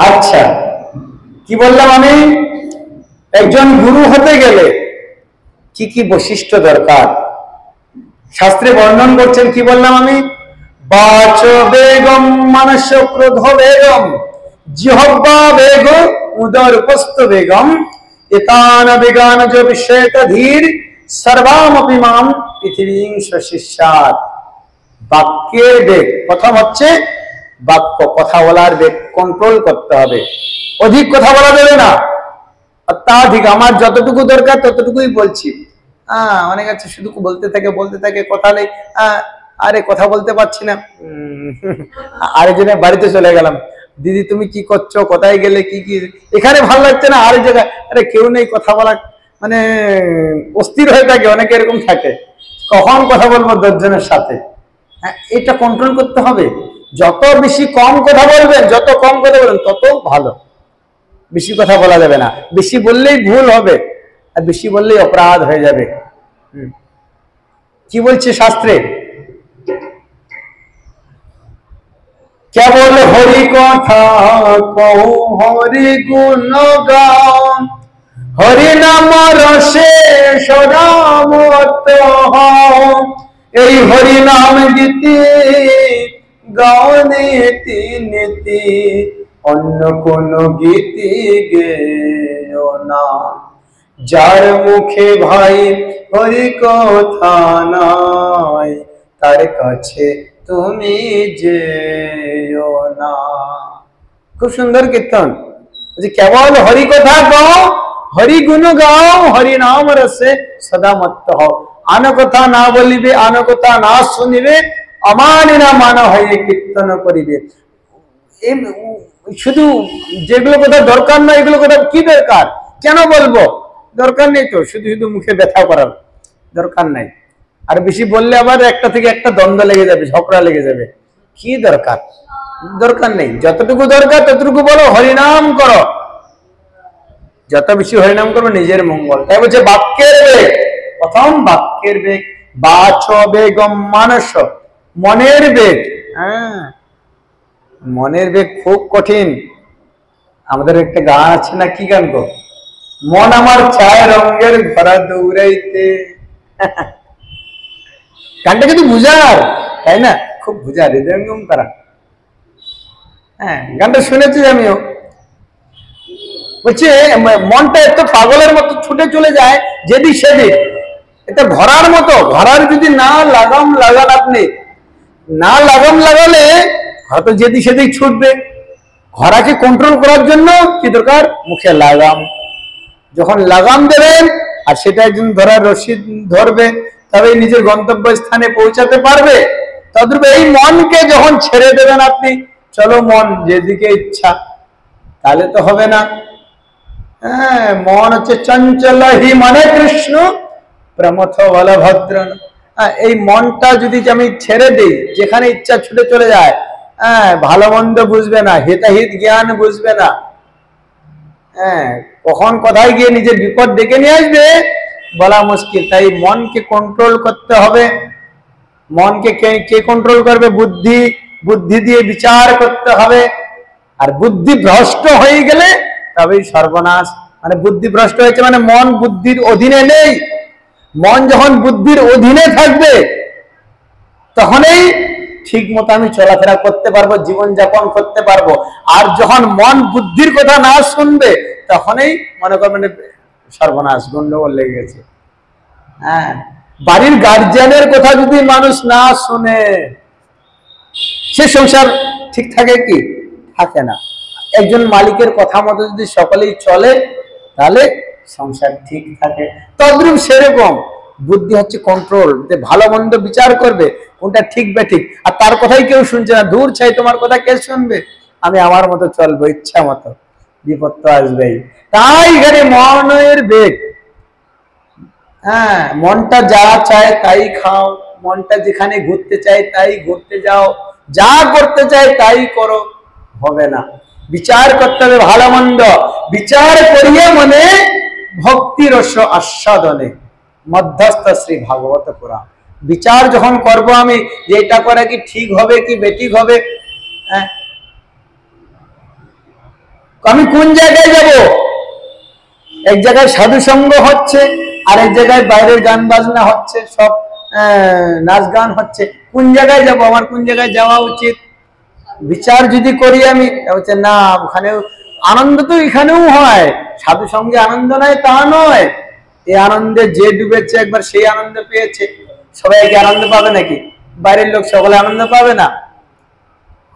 আচ্ছা, কি বললাম আমি? একজন গুরু হতে গেলে কি কি বৈশিষ্ট্য দরকার শাস্ত্রে বর্ণন করছেন। কি বললাম আমি? বাচ বেগম মানস ক্রোধ বেগম জিহ্বা বেগ উদরপস্থ বেগম এতান বেগান য বিষয়ত ধীর সর্বামপি মাম পৃথিবীং স্বশিষ্যাৎ। বাক্যের বেগ, প্রথম হচ্ছে বাক্য, কথা বলার বেগ কন্ট্রোল করতে হবে। অধিক কথা বলা যাবে না, অত্যাধিক। আমার যতটুকু দরকার ততটুকুই বলছি। অনেক আছে শুধু বলতে থাকে, কথা নেই। আরে কথা বলতে পারছি না, আরেকজনের বাড়িতে চলে গেলাম, দিদি তুমি কি করছো, কোথায় গেলে, কি কি, এখানে ভালো লাগছে না, আরেক জায়গায়, আরে কেউ নেই, কথা বলা মানে অস্থির হয়ে থাকে, অনেকে এরকম থাকে, কখন কথা বলবো 10 জনের সাথে। এটা কন্ট্রোল করতে হবে। যত বেশি কম কথা বলবেন, যত কম কথা বলবেন তত ভালো। বেশি কথা বলা যাবে না, বেশি বললেই ভুল হবে, আর বেশি বললেই অপরাধ হয়ে যাবে। কি বলছে শাস্ত্রে? কেবল হরি কথা কও, হরি গুণ গাও, হরি নাম রসে সদামত্ত হও। এই হরি নাম গীতি গাও নীতি নীতি, অন্য কোন গীতি গেও না। যার মুখে ভাই হরি কথা নাই, তার কাছে তুমি যেও না। খুব সুন্দর কীর্তন। কেবল হরি কথা গাও, হরি গুণ গাও, হরি নাম রসে সদা মত্ত হও। আন কথা না বলিবে, আন কথা না শুনিবে, অমানি না মান হয়ে কীর্তন করিবে। শুধু যেগুলো কথা দরকার না, এগুলো কথা কি দরকার, কেন বলবো? দরকার নেই তো, শুধু শুধু মুখে ব্যথা করার দরকার নাই। আর বেশি বললে আবার একটা থেকে একটা দ্বন্দ্ব লেগে যাবে, ঝগড়া লেগে যাবে। কি দরকার? দরকার নেই। যতটুকু দরকার ততটুকু বলো, হরিনাম করো। যত বেশি হরিনাম করবো নিজের মঙ্গল। তাই বলছে বাক্যের বেগ, প্রথম বাক্যের বেগ। বাচ বেগম মানস, মনের বেগ। মনের বেগ খুব কঠিন। আমাদের একটা গান আছে না, কি গান গো? মন আমার চায় রঙের ঘোড়া দৌড়াইতে। গানটা কিন্তু বুঝার, তাই না? খুব বুঝার, হৃদয়ঙ্গম করা। গানটা শুনেছি আমিও। বলছে মনটা এত পাগলের মতো ছুটে চলে যায় যেদিক সেদিক, এটা ঘোড়ার মতো। ঘোড়ার যদি না লাগাম লাগান, আপনি না লাগাম লাগালে হয়তো যেদিক সেদিক ছুটবে। ঘোড়াকে কন্ট্রোল করার জন্য কি দরকার? মুখে লাগাম। যখন লাগাম দেবেন আর সেটা একজন ধরার রশি ধরবে, তবে নিজের গন্তব্য স্থানে পৌঁছাতে পারবে। তদ্রূপ এই মনকে যখন ছেড়ে দেবেন আপনি, চলো মন যেদিকে ইচ্ছা, তাহলে তো হবে না। মন হচ্ছে চঞ্চল হি মানে কৃষ্ণ প্রমথ বলভদ্র। এই মনটা যদি আমি ছেড়ে দিই, যেখানে ইচ্ছা ছুটে চলে যায়, ভালো মন্দ বুঝবে না, হিতাহিত জ্ঞান বুঝবে না। কখন কোথায় গিয়ে নিজের বিপদ ডেকে নিয়ে আসবে বলা মুশকিল। তাই মনকে কন্ট্রোল করতে হবে। মনকে কে কন্ট্রোল করবে? বুদ্ধি। বুদ্ধি দিয়ে বিচার করতে হবে। আর বুদ্ধি ভ্রষ্ট হয়ে গেলে তবেই সর্বনাশ। মানে বুদ্ধি ভ্রষ্ট হয়েছে মানে মন বুদ্ধির অধীনে নেই। মন যখন বুদ্ধির অধীনে থাকবে তখনই ঠিক মতো আমি চলাফেরা করতে পারবো, জীবন যাপন করতে পারবো। আর যখন মন বুদ্ধির কথা না শুনবে তখনই মনে করবেন সর্বনাশ, গন্ডগোল লেগে গেছে। বাড়ির গার্জিয়ানের কথা যদি মানুষ না শুনে, সে সংসার ঠিক থাকে কি? থাকে না। একজন মালিকের কথা মতো যদি সকলেই চলে তাহলে সংসার ঠিক থাকে। তদ্রূপ সেরকম বুদ্ধি হচ্ছে কন্ট্রোল, ভালো মন্দ বিচার করবে, কোনটা ঠিক বা ঠিক। আর তার কথাই কেউ শুনছে না, দূর চাই, তোমার কথা কে শুনবে, আমি আমার মতো চলবো, ইচ্ছা মতো, বিপদ তো আসবেই। তাই এখানে মনের বেগ। মনটা যা চায় তাই খাও, মনটা যেখানে ঘুরতে চায় তাই ঘুরতে যাও, যা করতে চায় তাই করো, হবে না। বিচার করতে হবে ভালো মন্দ, বিচার করিয়ে মনে ভক্তি রস আস্বাদনে মধ্যস্থ শ্রী ভাগবত পুরাণ। বিচার যখন করব আমি যে এটা করা কি ঠিক হবে কি বেঠিক হবে, আমি কোন জায়গায় যাব? এক জায়গায় সাধু সঙ্গ হচ্ছে, আর এক জায়গায় বাইরের গান বাজনা হচ্ছে, সব নাচ গান হচ্ছে। কোন জায়গায় যাব? আমার কোন জায়গায় যাওয়া উচিত? বিচার যদি করি আমি, হচ্ছে না, ওখানেও আনন্দ তো এখানেও হয়, সাধু সঙ্গে আনন্দ নয় তা নয়। এই আনন্দে যে ডুবেছে একবার সেই আনন্দ পেয়েছে। সবাই কি আনন্দ পাবে নাকি? বাইরের লোক সকলে আনন্দ পাবে না।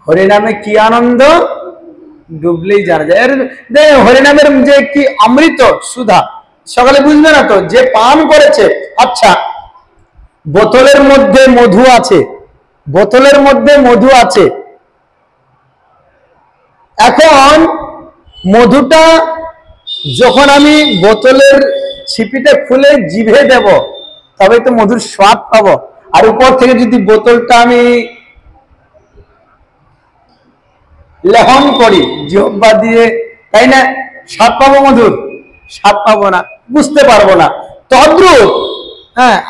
হরিনামে কি আনন্দ ডুবলেই জানা যায়। হরিনামের যে কি অমৃত সুধা সকালে বুঝবে না তো, যে পান করেছে। আচ্ছা, বোতলের মধ্যে মধু আছে, বোতলের মধ্যে মধু আছে। এখন মধুটা যখন আমি বোতলের ছিপিটা খুলে জিভে দেব, তবে তো মধুর স্বাদ পাবো। আর উপর থেকে যদি বোতলটা আমি লেহন করি জিহ্বা দিয়ে, তাই না, স্বাদ পাবো মধুর? স্বাদ পাবো না, বুঝতে পারবো না। তদ্রূপ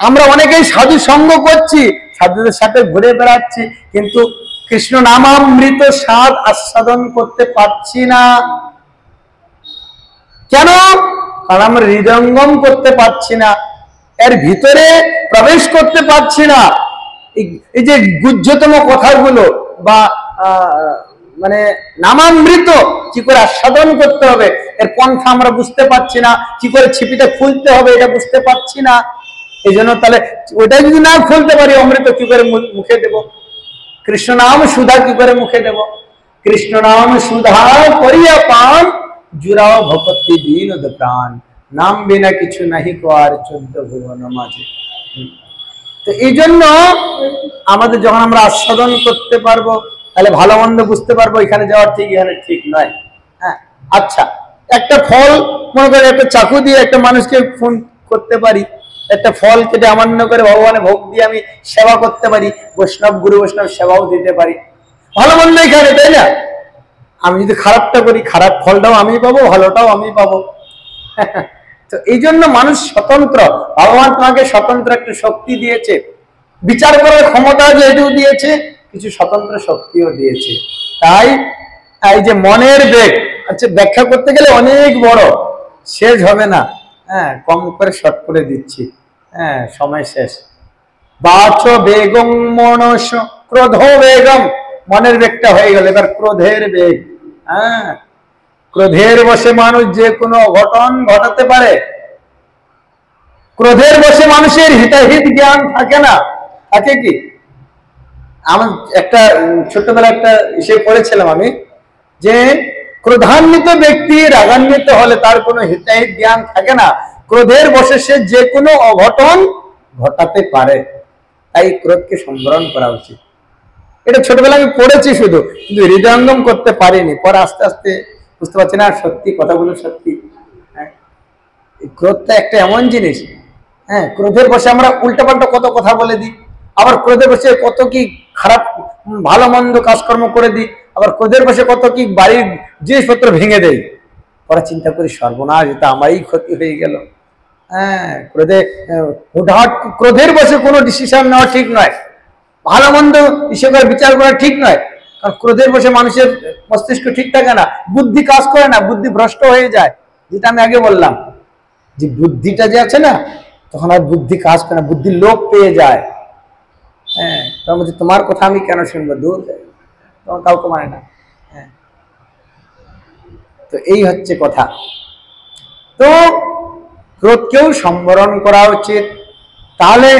আমরা অনেকেই সাধু সঙ্গ করছি, সাধুদের সাথে ঘুরে বেড়াচ্ছি, কিন্তু কৃষ্ণ নামামৃত স্বাদ আস্বাদন করতে পারছি না। কেন? কারণ আমরা হৃদয়ঙ্গম করতে পারছি না, এর ভিতরে প্রবেশ করতে পারছি না। এই যে গুহ্যতম কথাগুলো বা মানে নামামৃত কি করে আস্বাদন করতে হবে এর পন্থা আমরা বুঝতে পারছি না, কি করে ছিপিটা খুলতে হবে এটা বুঝতে পারছি না। এই জন্য তাহলে ওটা যদি না খুলতে পারি, অমৃত কি করে মুখে দেব? কৃষ্ণ নাম সুধা কি করে মুখে দেব? কৃষ্ণ নাম সুধা করিয়া পান, জুড়াও ভক্তি দীনদ প্রাণ, নাম বিনা কিছু নাহি কো আর 14 ভুবন মাঝে। তো এই জন্য আমাদের যখন আমরা আস্বাদন করতে পারবো, তাহলে ভালো মন্দ বুঝতে পারবো, এখানে যাওয়া ঠিক এখানে ঠিক নয়। হ্যাঁ, আচ্ছা, একটা ফল মনে করে একটা চাকু দিয়ে একটা মানুষকে খুন করতে পারি, একটা ফল কেটে আমান্য করে ভগবানের ভোগ দিয়ে আমি সেবা করতে পারি, বৈষ্ণব গুরু বৈষ্ণব সেবাও দিতে পারি। ভালো মন্দ এখানে, তাই না? আমি যদি খারাপটা করি, খারাপ ফলটাও আমি পাবো, ভালোটাও আমি পাবো। তো এই জন্য মানুষ স্বতন্ত্র, ভগবান তোমাকে স্বতন্ত্র একটা শক্তি দিয়েছে, বিচার করার ক্ষমতা যেহেতু দিয়েছে, কিছু স্বতন্ত্র শক্তিও দিয়েছে। তাই এই যে মনের বেগ, আচ্ছা ব্যাখ্যা করতে গেলে অনেক বড়, শেষ হবে না। কম করে শর্ট করে দিচ্ছি, সময় শেষ। বাচ বেগম মনস ক্রোধ বেগম, মনের বেগটা হয়ে গেল, এবার ক্রোধের বেগ। ক্রোধের বশে মানুষ যে কোনো অঘটন ঘটাতে পারে। ক্রোধের বশে মানুষের হিতাহিত জ্ঞান থাকে না, থাকে কি? আমার একটা ছোটবেলা একটা ইসে পড়েছিলাম আমি, যে ক্রোধান্বিত ব্যক্তি রাগান্বিত হলে তার কোনো হিতাহিত জ্ঞান থাকে না, ক্রোধের বশে সে যে কোনো অঘটন ঘটাতে পারে। তাই ক্রোধকে সম্বরণ করা উচিত। এটা ছোটবেলা আমি পড়েছি শুধু, কিন্তু হৃদয়ঙ্গম করতে পারিনি। পরে আস্তে আস্তে বুঝতে পারছি না, সত্যি কথাগুলো সত্যি। ক্রোধটা একটা এমন জিনিস, ক্রোধের বশে আমরা উল্টাপাল্টা কত কথা বলে দিই, আবার ক্রোধের বশে কত কি খারাপ ভালো মন্দ কাজকর্ম করে দিই, আবার ক্রোধের বশে কত কি বাড়ির জিনিসপত্র ভেঙে দেয়। পরে চিন্তা করি, সর্বনাশ, এটা আমারই ক্ষতি হয়ে গেল। ক্রোধের বশে কোনো ডিসিশন নেওয়া ঠিক নয়, ভালো মন্দ হিসেবে বিচার করা ঠিক নয়। কারণ ক্রোধের বশে মানুষের মস্তিষ্ক ঠিক থাকে না, বুদ্ধি কাজ করে না, বুদ্ধি ভ্রষ্ট হয়ে যায়। যেটা আমি আগে বললাম, যে বুদ্ধিটা যে আছে না, তখন আর বুদ্ধি কাজ করে না, বুদ্ধির লোপ পেয়ে যায়। তখন বলছি, তোমার কথা আমি কেন শুনবো, দূর, তোমার কাউকে মানে না। তো এই হচ্ছে কথা। তো ক্রোধকেও সম্বরণ করা উচিত। তাহলে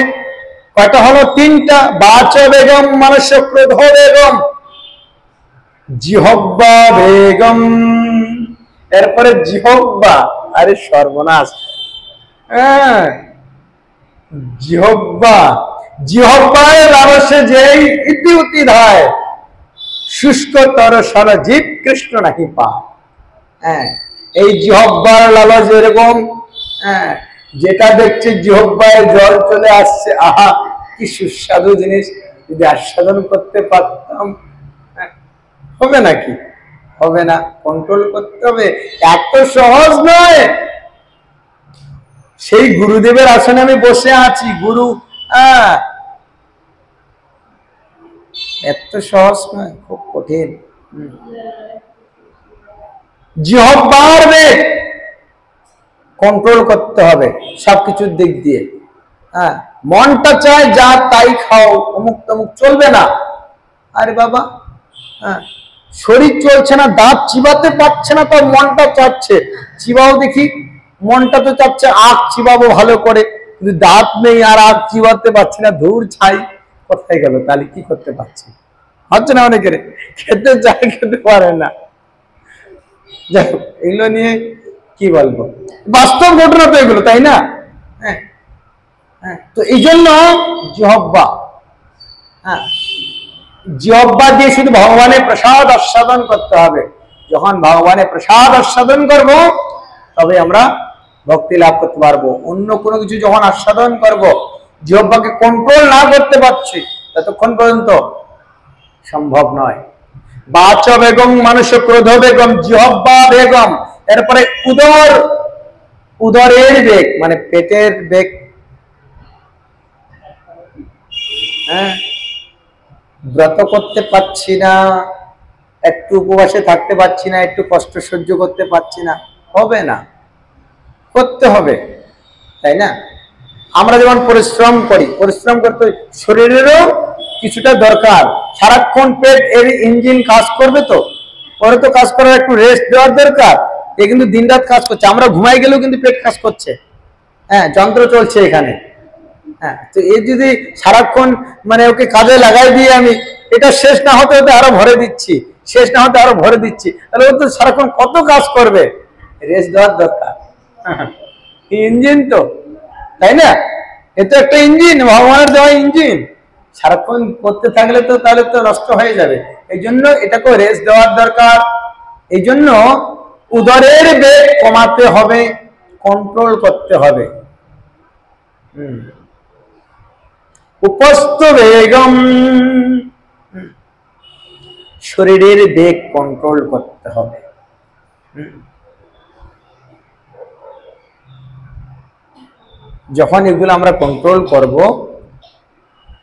কয়টা হলো? 3টা। বাচ বেগম মানুষ ক্রোধ বেগম, জিহ্বা বেগম, এরপরে জিহ্বা, আরে সর্বনাশ, জিহ্বা, জিহ্বায় লালসে যেই ইতি উতি ধায়, শুষ্ক তর সরজীব কৃষ্ণ নাকি পা। এই জিহ্বার লালস এরকম, যেটা দেখছি জিহ্বায় জল চলে আসছে, আহা কি সুস্বাদু জিনিস, যদি আস্বাদন করতে পারতাম। হবে নাকি? হবে না, কন্ট্রোল করতে হবে, এত সহজ নয়। সেই গুরুদেবের আসনে আমি বসে আছি, গুরু, এত সহজ নয়, খুব কঠিন। জিহ্বার বেগ কন্ট্রোল করতে হবে সবকিছুর দিক দিয়ে। হ্যাঁ, মনটা চায় যা তাই খাও, অমুক তমুক, চলবে না। আরে বাবা, হ্যাঁ, শরীর চলছে না, দাঁত চিবাতে পারছে না, তো মনটা চাচ্ছে চিবাও দেখি। মনটা তো চাচ্ছে আখ চিবাবো ভালো করে, কিন্তু দাঁত নেই আর আখ চিবাতে পারছি না, ধূর ছাই, কোথায় গেল? তাহলে কি করতে পারছি? হচ্ছে না অনেকের, খেতে চায় খেতে পারে না। যাই হোক, এগুলো নিয়ে কি বলবো, বাস্তব ঘটনা তো এগুলো, তাই না? হ্যাঁ, হ্যাঁ, তো এই জন্য জিহ্বা, হ্যাঁ, জিহ্বা দিয়ে শুধু ভগবানের প্রসাদ আস্বাদন করতে হবে। যখন ভগবানের প্রসাদ আস্বাদন করব, তবে আমরা ভক্তি লাভ করতে পারবো। অন্য কোনো কিছু যখন আস্বাদন করব, জিহ্বাকে কন্ট্রোল না করতে পারছি, ততক্ষণ পর্যন্ত সম্ভব নয়। বাচ বেগম মানুষ ক্রোধ বেগম জিহ্বা বেগম, এরপরে উদরের বেগ মানে পেটের বেগ। হ্যাঁ, ব্রত করতে পারছি না, একটু উপবাসে থাকতে পারছি না, একটু কষ্ট সহ্য করতে পারছি না, হবে না, করতে হবে, তাই না? আমরা যেমন পরিশ্রম করি, পরিশ্রম করতে শরীরেরও কিছুটা দরকার। সারাক্ষণ পেট এর ইঞ্জিন কাজ করবে, তো পরে তো কাজ করার একটু রেস্ট দেওয়ার দরকার। এ কিন্তু দিনরাত কাজ করছে, আমরা ঘুমাই গেলেও কিন্তু পেট কাজ করছে। হ্যাঁ, যন্ত্র চলছে এখানে। হ্যাঁ, তো এই যদি সারাক্ষণ মানে ওকে কাজে লাগাই দিয়ে আমি এটা শেষ না হতে হতে আরো ভরে দিচ্ছি, শেষ না হতে আরো ভরে দিচ্ছি, তাহলে ও তো সারাক্ষণ কত কাজ করবে। রেস্ট দেওয়ার দরকার। ইঞ্জিন তো, তাই না? এ তো একটা ইঞ্জিন, ভগবানের দেওয়া ইঞ্জিন। সারাক্ষণ করতে থাকলে তো তাহলে তো নষ্ট হয়ে যাবে। এই জন্য এটাকে রেস্ট দেওয়ার দরকার। এই জন্য উদরের বেগ কমাতে হবে, কন্ট্রোল করতে হবে। উপস্থ বেগম, শরীরের বেগ কন্ট্রোল করতে হবে। যখন এগুলো আমরা কন্ট্রোল করব,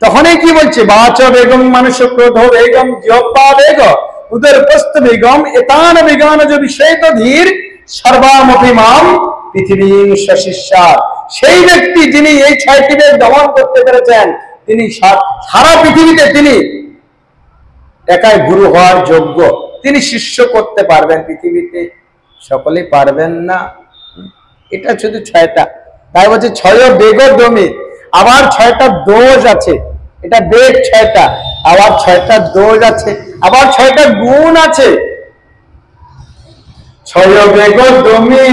তখনই কি বলছে, বাচ বেগম মানুষ ক্রোধ বেগম জিহ্বা বেগ উদরপস্থ বেগম এতান বেগান যে বিষয় তো ধীর সর্বামপি মাম পৃথিবীর সশিষ্যা। সেই ব্যক্তি যিনি এই 6টি বেগ দমন করতে পেরেছেন, তিনি সারা পৃথিবীতে তিনি একাই গুরু হওয়ার যোগ্য। তিনি শিষ্য করতে পারবেন, পৃথিবীতে সকলে পারবেন না। এটা শুধু 6টা, তাই বলছে 6 বেগ দমি, আবার 6টা দোষ আছে। এটা বেগ 6টা, আবার 6টা দোষ আছে, আবার 6টা গুণ আছে। 6 বেগ দমি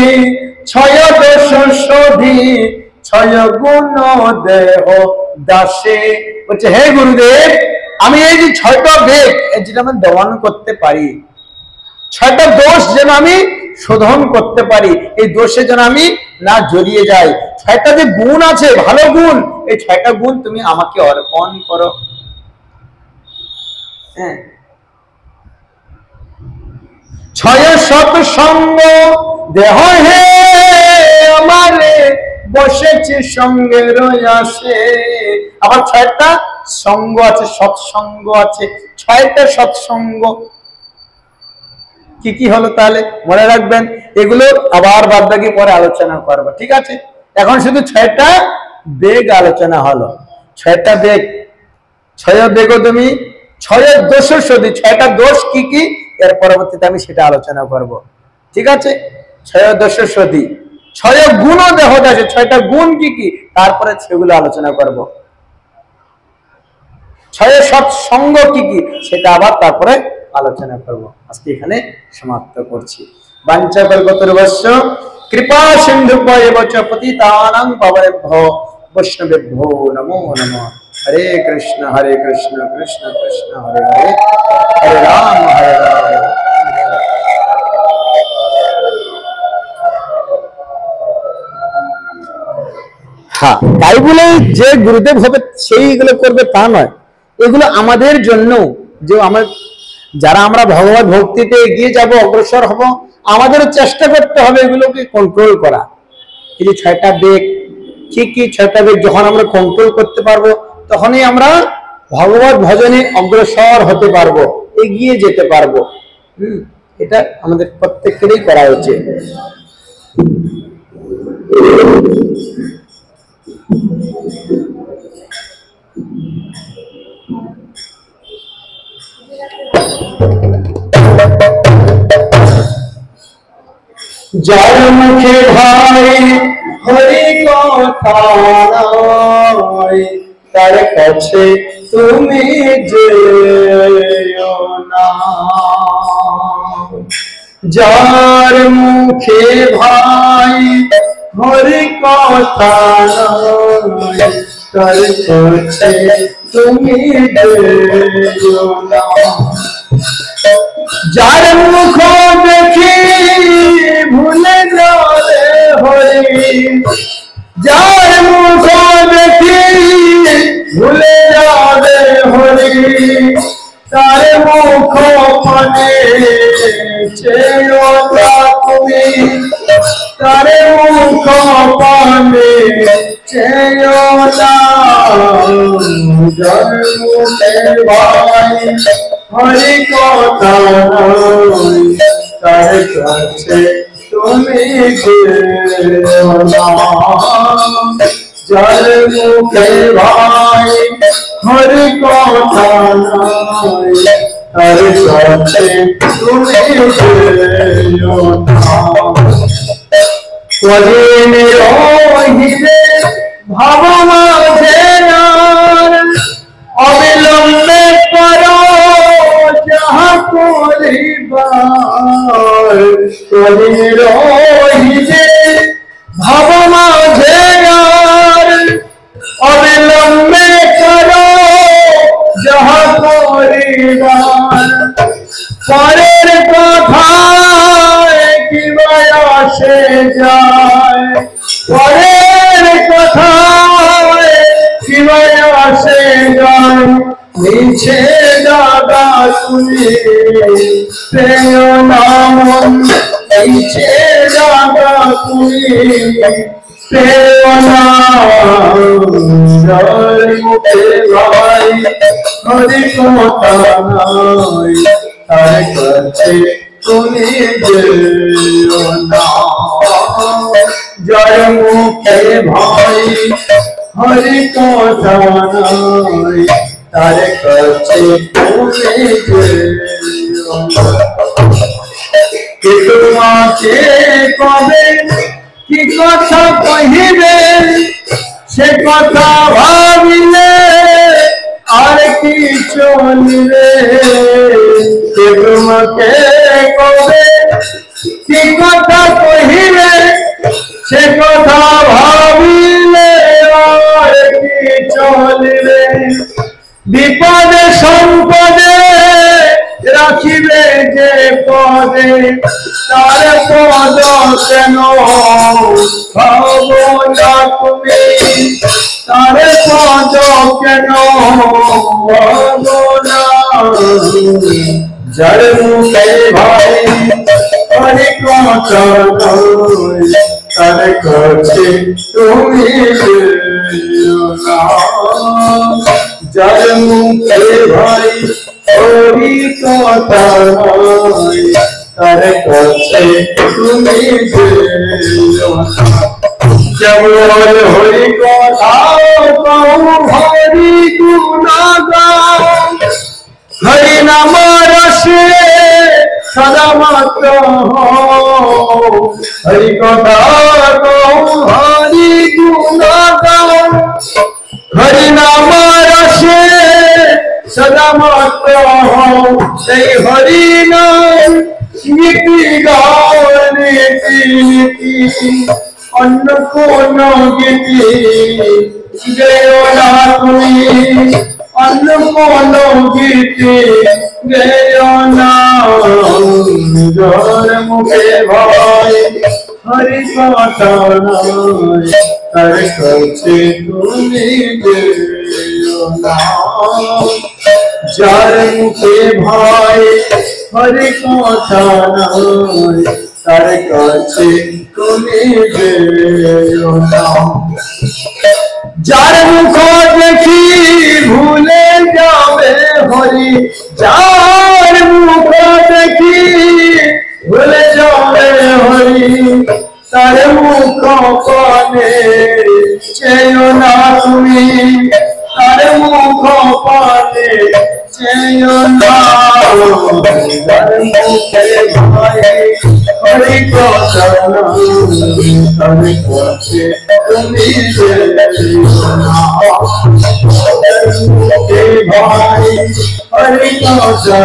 6 দোষ শোধি 6 গুণ দেহ দাসে। বলছে, হে গুরুদেব, আমি এই যে 6টা বেগ যেটা আমি দমন করতে পারি, 6টা দোষ যেন আমি শোধন করতে পারি, এই দোষে যেন আমি না জড়িয়ে যাই। 6টা যে গুণ আছে, ভালো গুণ, এই 6টা গুণ তুমি আমাকে অর্পণ করো। হ্যাঁ, 6 সৎসঙ্গ দেহ হে আমারে বসেছে সঙ্গে রয়াসে। আবার 6টা সঙ্গ আছে, সৎসঙ্গ আছে। 6টা সৎসঙ্গ কি কি হলো তাহলে মনে রাখবেন, এগুলো আবার বাদ বাকি পরে আলোচনা করবো, ঠিক আছে? এখন শুধু 6টা বেগ আলোচনা হলো। 6টা বেগ, 6 বেগ তুমি 6 দোষ শোধি, 6টা দোষ কি কি, এর পরবর্তীতে আমি সেটা আলোচনা করব, ঠিক আছে? 6 দোষ শোধি, 6 গুণ দেহ আছে, 6টা গুণ কি কি, তারপরে সেগুলো আলোচনা করব। 6 সৎসঙ্গ কি কি, সেটা আবার তারপরে আলোচনা করব। আজকে এখানে সমাপ্ত করছি। বাঞ্ছা কল্পতরুভ্যশ্চ কৃপা সিন্ধুভ্যেব চ পতিতানাং পাবনেভ্যো বৈষ্ণবেভ্যো নমো নমঃ। হরে কৃষ্ণ কৃষ্ণ কৃষ্ণ হরে হরে, হরে রাম হরে রাম। হ্যাঁ, তাই বলে যে গুরুদেব হবে সেইগুলো করবে তা নয়। এগুলো আমাদের জন্য, যে যারা আমরা ভগবত ভক্তিতে এগিয়ে যাব, অগ্রসর হব, আমাদেরও চেষ্টা করতে হবে এগুলোকে কন্ট্রোল করা। এই যে 6টা বেগ, কি কি 6টা বেগ যখন আমরা কন্ট্রোল করতে পারবো, তখনই আমরা ভগবত ভজনে অগ্রসর হতে পারবো, এগিয়ে যেতে পারবো। এটা আমাদের প্রত্যেকেরই করা উচিত। যার মুখে ভাই হরি কথা নাই, তার কাছে তুমি যেও না। যার মুখে ভাই হরি কথা নাই, তার কাছে তুমি যেও না। যার মুখ দেখি ভুলে যাবে হরি, যার মুখ দেখি ভুলে যাবে হরি, তার মুখ পানে চেয়েও না তুমি, তার মুখ পানে চেয়েও না। যার মুখে ভাই হরি কথা নাই, তার কাছে তুমি যেও না। যার মুখে ভাই হরি কথা নাই, তার কাছে তুমি যেও না। কদিন রহিলে ভাব মাঝে আর, অবিলম্বে করো যাহা করিবার। কদিন রহিলে ভাব মাঝে আর, অবিলম্বে করো যাহা করিবার। পরের কথায় কিবা আসে যায়, পরের কথায় কিবা আসে যায়। মিছে দাদা তুমি পেও না মন, মিছে দাদা তুমি পেও না। যার মুখে ভাই হরি কথা নাই, তার কাছে তুমি যেও না। যার মুখে ভাই হরি কথা নাই, তার কাছে তুমি যেও না। কে তোমাকে কবে কি কথা কহিবে, সে কথা ভাবিলে আর কি চলিবে। কে তোমাকে কবে কি কথা কহিবে, সে কথা ভাবিলে আর কি চলিবে। বিপদে সম্পদে রাখিবে যে পদে, তার পদ কেন ভাব না তুমি, তার পদ কেন ভাব না। যার মুখে ভাই হরি কথা নাই, তার কাছে তুমি যেও না। যার মুখে ভাই হরি কথা নাই, তার কাছে তুমি যেও না। যেমন হরি কথা কও হরি গুণগান, হরি নাম রসে সদা মাত্র হও। হরি কথা কও হরি গুণগান, হরি নাম রসে সদা মাত্র হও। সেই হরি নাম নীতি গাও নীতি নীতি, অন্য কোন গীতি গেও না তুমি, অন্য কোন গীতি গেও না। যার মুখে ভাই হরি কথা নাই, তার কাছে তুমি যেও না। যার মুখে ভাই হরি কথা নাই, তার কাছে তুমি যেও না। যার মুখ দেখি ভুলে যাবে হরি, যার মুখ দেখি পানে চেয়েও না তুমি, তার মুখ পানে চেয়েও না, তার মুখে ভাই হরি কথা তার কাছে তুমি যেও না, মুখে ভাই হরি কথা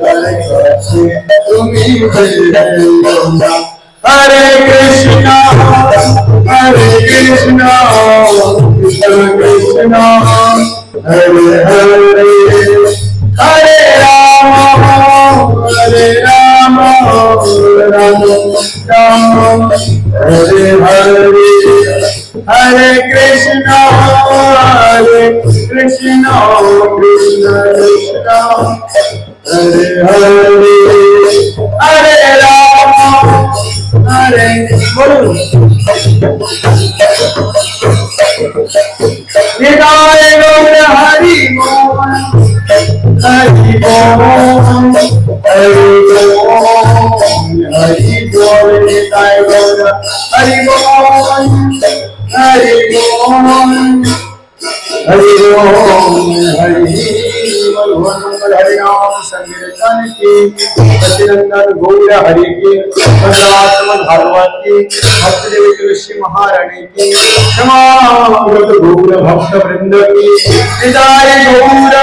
তার কাছে তুমি যেও না। हरे कृष्णा कृष्ण कृष्ण हरे हरे, हरे राम राम राम हरे हरे, हरे कृष्ण कृष्ण कृष्ण हरे हरे, हरे राम हरे बोलो निताय गौर हरि मोहन, हरि बोल हरि बोल हरि बोल, निताय गौर हरि बोल हरि बोल हरि ओम हरि हरि नाम संकीर्तन की, सच्चिदानंद गौर हरि की, भद्रात्मन भागवत की, भक्तदेव तुलसी महारानी की, क्षमा गौर भक्त वृंद की, निताय गौर